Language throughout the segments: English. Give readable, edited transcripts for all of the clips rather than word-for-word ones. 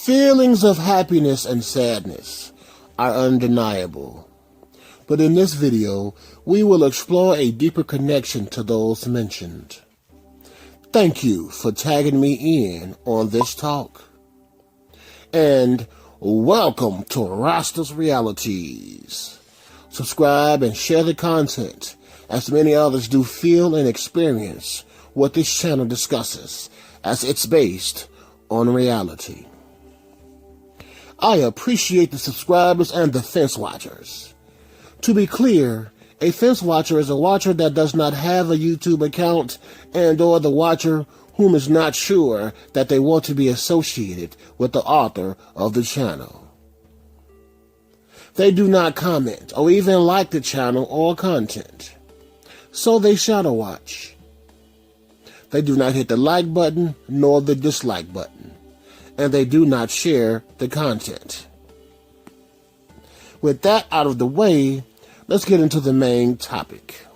Feelings of happiness and sadness are undeniable. But in this video, we will explore a deeper connection to those mentioned. Thank you for tagging me in on this talk. And welcome to Rasta's Realities. Subscribe and share the content as many others do feel and experience what this channel discusses, as it's based on reality. I appreciate the subscribers and the fence watchers. To be clear, a fence watcher is a watcher that does not have a YouTube account and or the watcher whom is not sure that they want to be associated with the author of the channel. They do not comment or even like the channel or content, so they shadow watch. They do not hit the like button nor the dislike button, and they do not share the content. With that out of the way, let's get into the main topic.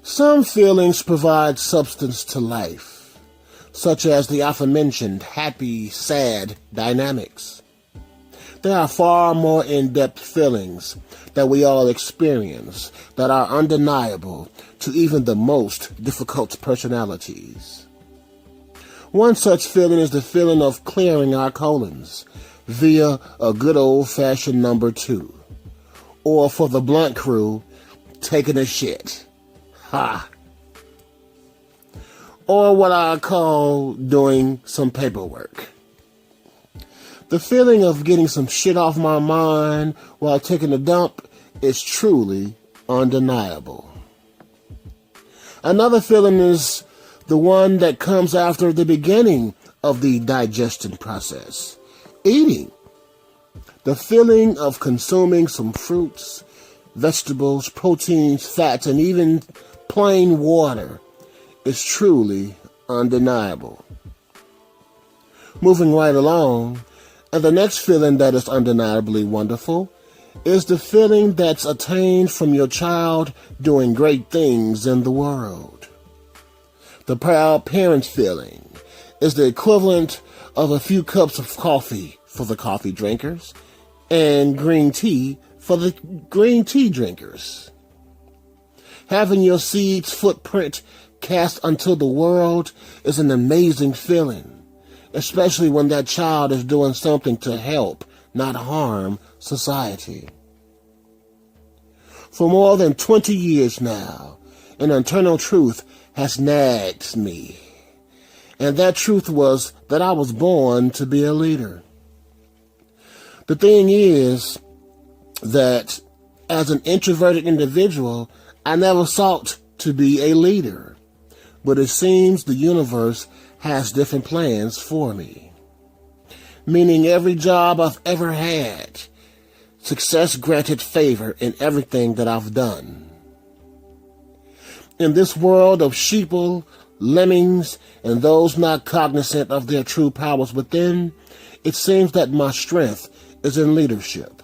Some feelings provide substance to life, such as the aforementioned happy, sad dynamics. There are far more in-depth feelings that we all experience that are undeniable to even the most difficult personalities. One such feeling is the feeling of clearing our colons via a good old-fashioned number 2. Or for the blunt crew, taking a shit. Ha! Or what I call doing some paperwork. The feeling of getting some shit off my mind while taking a dump is truly undeniable. Another feeling is the one that comes after the beginning of the digestion process. Eating. The feeling of consuming some fruits, vegetables, proteins, fats, and even plain water is truly undeniable. Moving right along, and the next feeling that is undeniably wonderful is the feeling that's attained from your child doing great things in the world. The proud parent feeling is the equivalent of a few cups of coffee for the coffee drinkers and green tea for the green tea drinkers. Having your seed's footprint cast onto the world is an amazing feeling, especially when that child is doing something to help, not harm, society. For more than 20 years now, an internal truth has nagged me, and that truth was that I was born to be a leader. The thing is that as an introverted individual, I never sought to be a leader, but it seems the universe has different plans for me. Meaning every job I've ever had, success granted favor in everything that I've done. In this world of sheeple, lemmings, and those not cognizant of their true powers within, it seems that my strength is in leadership.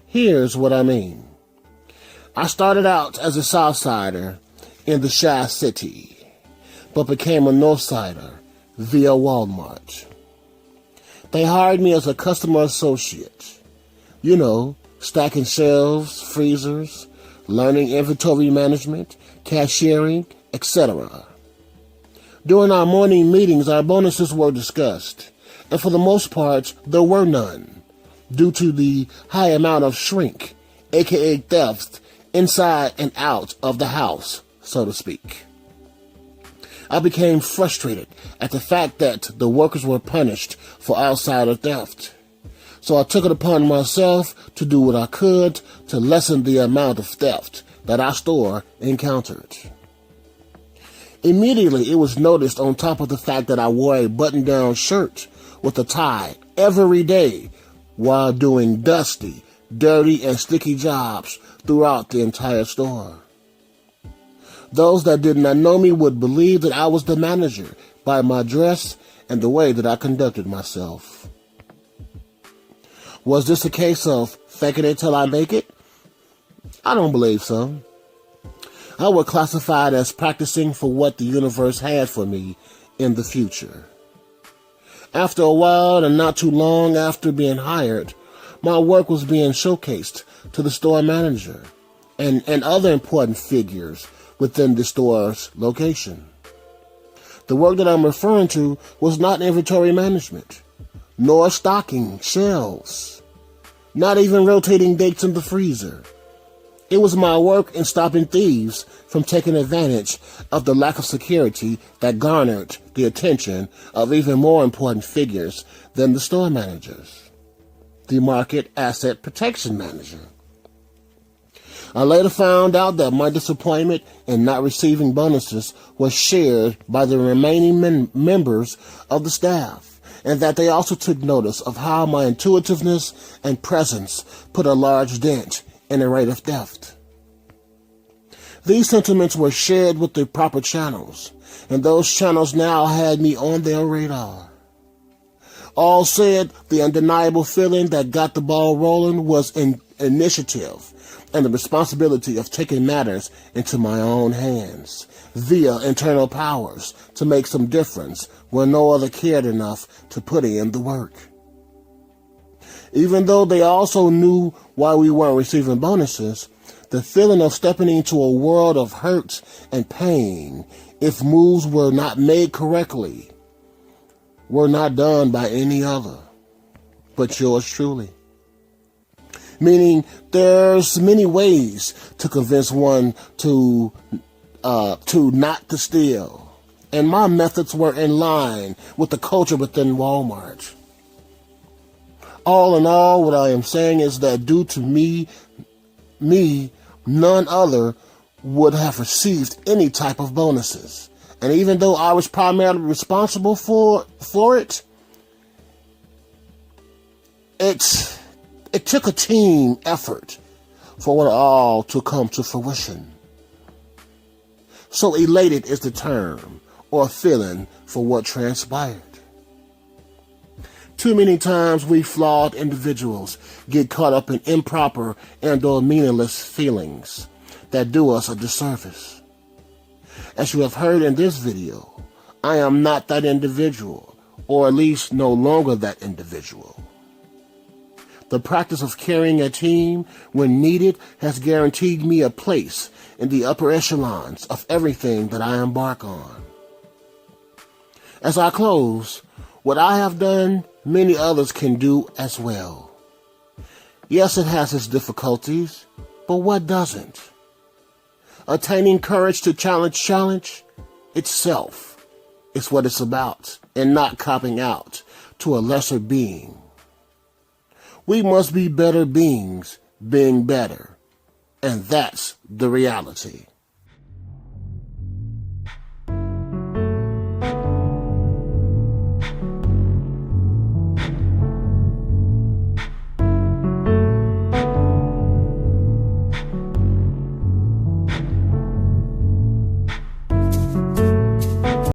Here's what I mean. I started out as a Southsider in the Shy City, but became a Northsider via Walmart. They hired me as a customer associate. You know, stacking shelves, freezers, learning inventory management, cashiering, etc. During our morning meetings, our bonuses were discussed, and for the most part, there were none, due to the high amount of shrink, aka theft, inside and out of the house, so to speak. I became frustrated at the fact that the workers were punished for outsider theft. So I took it upon myself to do what I could to lessen the amount of theft that our store encountered. Immediately, it was noticed on top of the fact that I wore a button-down shirt with a tie every day while doing dusty, dirty, and sticky jobs throughout the entire store. Those that did not know me would believe that I was the manager by my dress and the way that I conducted myself. Was this a case of faking it till I make it? I don't believe so. I would classify it as practicing for what the universe had for me in the future. After a while, and not too long after being hired, my work was being showcased to the store manager and other important figures within the store's location. The work that I'm referring to was not inventory management, nor stocking shelves, not even rotating dates in the freezer. It was my work in stopping thieves from taking advantage of the lack of security that garnered the attention of even more important figures than the store managers, the market asset protection manager. I later found out that my disappointment in not receiving bonuses was shared by the remaining members of the staff, and that they also took notice of how my intuitiveness and presence put a large dent in the rate of theft. These sentiments were shared with the proper channels, and those channels now had me on their radar. All said, the undeniable feeling that got the ball rolling was initiative and the responsibility of taking matters into my own hands via internal powers to make some difference where no other cared enough to put in the work. Even though they also knew why we weren't receiving bonuses, the feeling of stepping into a world of hurt and pain if moves were not made correctly were not done by any other but yours truly. Meaning there's many ways to convince one to not to steal. And my methods were in line with the culture within Walmart. All in all, what I am saying is that due to me, none other would have received any type of bonuses. And even though I was primarily responsible for it, it took a team effort for it all to come to fruition. So elated is the term or feeling for what transpired. Too many times we flawed individuals get caught up in improper and or meaningless feelings that do us a disservice. As you have heard in this video, I am not that individual, or at least no longer that individual. The practice of carrying a team when needed has guaranteed me a place in the upper echelons of everything that I embark on. As I close, what I have done, many others can do as well. Yes, it has its difficulties, but what doesn't? Attaining courage to challenge itself is what it's about, and not copping out to a lesser being. We must be better beings being better, and that's the reality.